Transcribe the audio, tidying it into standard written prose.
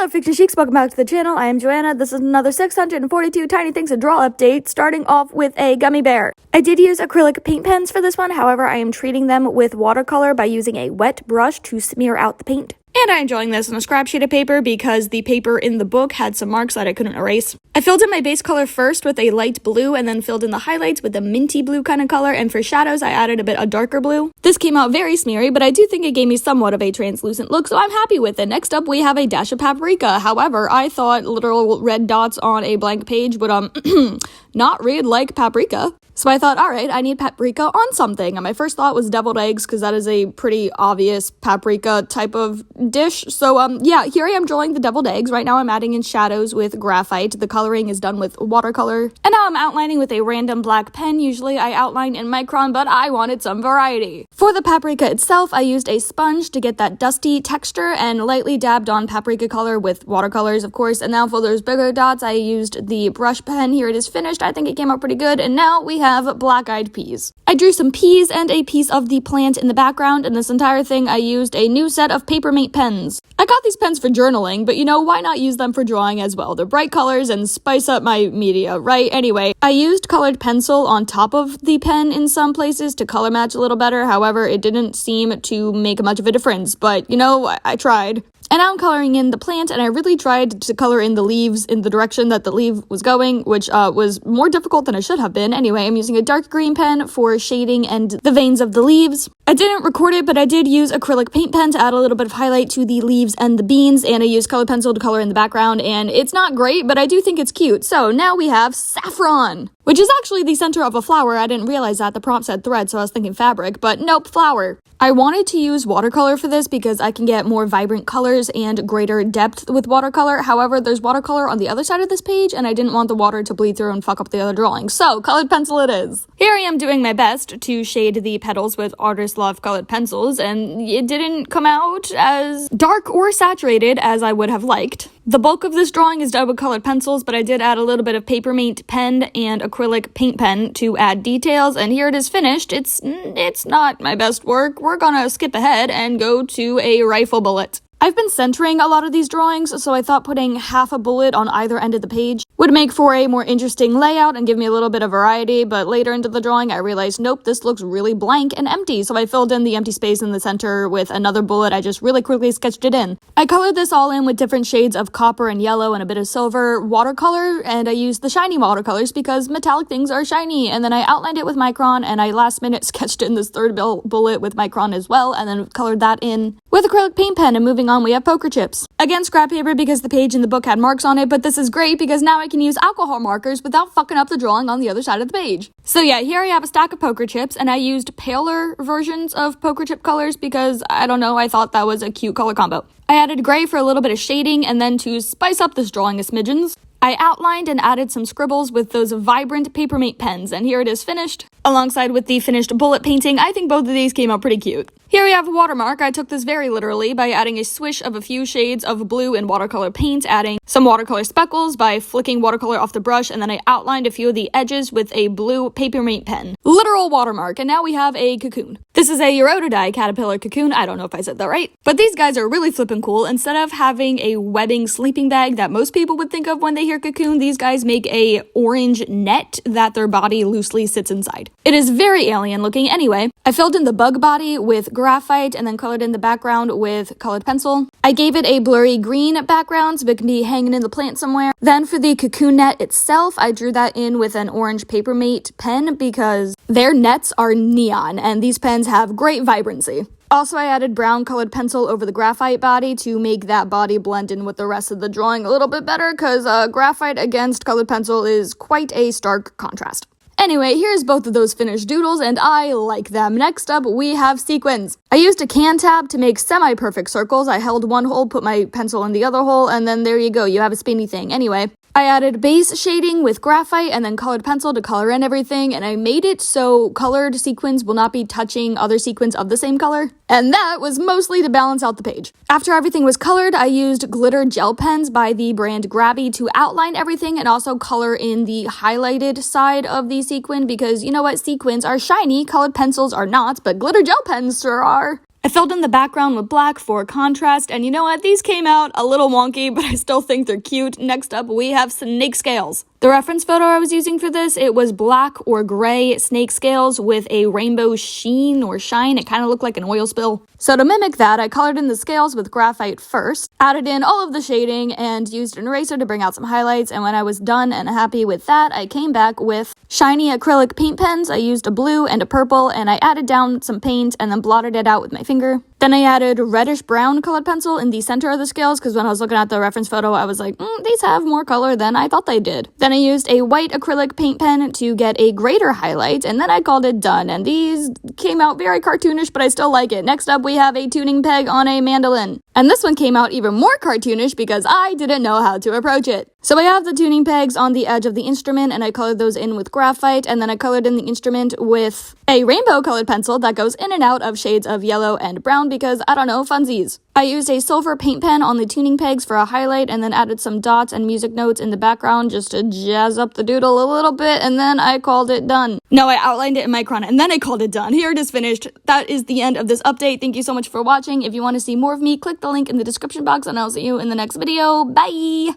Hello Fiction Sheiks, welcome back to the channel. I am Joanna. This is another 642 Tiny Things to Draw update, starting off with a gummy bear. I did use acrylic paint pens for this one, however I am treating them with watercolor by using a wet brush to smear out the paint. And I'm enjoying this on a scrap sheet of paper because the paper in the book had some marks that I couldn't erase. I filled in my base color first with a light blue and then filled in the highlights with a minty blue kind of color, and for shadows I added a bit of darker blue. This came out very smeary, but I do think it gave me somewhat of a translucent look, so I'm happy with it. Next up we have a dash of paprika. However, I thought literal red dots on a blank page would not read like paprika. So I thought, alright, I need paprika on something. And my first thought was deviled eggs, because that is a pretty obvious paprika type of dish. So, yeah, here I am drawing the deviled eggs. Right now I'm adding in shadows with graphite. The coloring is done with watercolor. And now I'm outlining with a random black pen. Usually I outline in Micron, but I wanted some variety. For the paprika itself, I used a sponge to get that dusty texture and lightly dabbed on paprika color with watercolors, of course. And now for those bigger dots, I used the brush pen. Here it is finished. I think it came out pretty good. And now we have black-eyed peas. I drew some peas and a piece of the plant in the background, and this entire thing I used a new set of Papermate pens. I got these pens for journaling, but you know, why not use them for drawing as well? They're bright colors and spice up my media, right? Anyway, I used colored pencil on top of the pen in some places to color match a little better. However, it didn't seem to make much of a difference, but you know, I tried. And now I'm coloring in the plant, and I really tried to color in the leaves in the direction that the leaf was going, which was more difficult than it should have been. Anyway, I'm using a dark green pen for shading and the veins of the leaves. I didn't record it, but I did use acrylic paint pen to add a little bit of highlight to the leaves and the beans, and I used colored pencil to color in the background, and it's not great, but I do think it's cute. So now we have saffron, which is actually the center of a flower. I didn't realize that. The prompt said thread, so I was thinking fabric, but nope, flower. I wanted to use watercolor for this because I can get more vibrant colors and greater depth with watercolor. However, there's watercolor on the other side of this page, and I didn't want the water to bleed through and fuck up the other drawing. So, colored pencil it is. Here I am doing my best to shade the petals with Artist Love colored pencils, and it didn't come out as dark or saturated as I would have liked. The bulk of this drawing is done with colored pencils, but I did add a little bit of Papermate pen and acrylic paint pen to add details, and here it is finished. It's not my best work. We're gonna skip ahead and go to a rifle bullet. I've been centering a lot of these drawings, so I thought putting half a bullet on either end of the page would make for a more interesting layout and give me a little bit of variety, but later into the drawing I realized, nope, this looks really blank and empty, so I filled in the empty space in the center with another bullet. I just really quickly sketched it in. I colored this all in with different shades of copper and yellow and a bit of silver watercolor, and I used the shiny watercolors because metallic things are shiny, and then I outlined it with Micron, and I last minute sketched in this third bullet with Micron as well, and then colored that in with acrylic paint pen. And moving on, we have poker chips. Again, scrap paper because the page in the book had marks on it, but this is great because now I can use alcohol markers without fucking up the drawing on the other side of the page. So yeah, here I have a stack of poker chips, and I used paler versions of poker chip colors because, I don't know, I thought that was a cute color combo. I added gray for a little bit of shading, and then to spice up this drawing a smidgens, I outlined and added some scribbles with those vibrant Papermate pens, and here it is finished. Alongside with the finished bullet painting, I think both of these came out pretty cute. Here we have Watermark. I took this very literally by adding a swish of a few shades of blue in watercolor paint, adding some watercolor speckles by flicking watercolor off the brush, and then I outlined a few of the edges with a blue Papermate pen. Literal Watermark. And now we have a Cocoon. This is a Eurotodie caterpillar cocoon. I don't know if I said that right, but these guys are really flippin' cool. Instead of having a webbing sleeping bag that most people would think of when they hear cocoon, these guys make a orange net that their body loosely sits inside. It is very alien looking. Anyway, I filled in the bug body with graphite and then colored in the background with colored pencil. I gave it a blurry green background so it can be hanging in the plant somewhere. Then for the cocoon net itself, I drew that in with an orange Papermate pen because their nets are neon and these pens have great vibrancy. Also, I added brown colored pencil over the graphite body to make that body blend in with the rest of the drawing a little bit better because graphite against colored pencil is quite a stark contrast. Anyway, here's both of those finished doodles, and I like them. Next up, we have sequins. I used a can tab to make semi-perfect circles. I held one hole, put my pencil in the other hole, and then there you go, you have a spinny thing. Anyway, I added base shading with graphite and then colored pencil to color in everything, and I made it so colored sequins will not be touching other sequins of the same color. And that was mostly to balance out the page. After everything was colored, I used glitter gel pens by the brand Grabie to outline everything and also color in the highlighted side of the sequin because, you know what, sequins are shiny, colored pencils are not, but glitter gel pens sure are. I filled in the background with black for contrast, and you know what? These came out a little wonky, but I still think they're cute. Next up, we have snake scales. The reference photo I was using for this, it was black or gray snake scales with a rainbow sheen or shine. It kind of looked like an oil spill. So to mimic that, I colored in the scales with graphite first, added in all of the shading, and used an eraser to bring out some highlights. And when I was done and happy with that, I came back with shiny acrylic paint pens. I used a blue and a purple, and I added down some paint and then blotted it out with my finger. Then I added reddish brown colored pencil in the center of the scales, because when I was looking at the reference photo, I was like, these have more color than I thought they did. Then I used a white acrylic paint pen to get a greater highlight, and then I called it done. And these came out very cartoonish, but I still like it. Next up, we have a tuning peg on a mandolin. And this one came out even more cartoonish because I didn't know how to approach it. So I have the tuning pegs on the edge of the instrument, and I colored those in with graphite, and then I colored in the instrument with a rainbow colored pencil that goes in and out of shades of yellow and brown because, I don't know, funsies. I used a silver paint pen on the tuning pegs for a highlight, and then added some dots and music notes in the background just to jazz up the doodle a little bit, and then I called it done. No, I outlined it in Micron, and then I called it done. Here it is finished. That is the end of this update. Thank you so much for watching. If you want to see more of me, click the link in the description box, and I'll see you in the next video. Bye!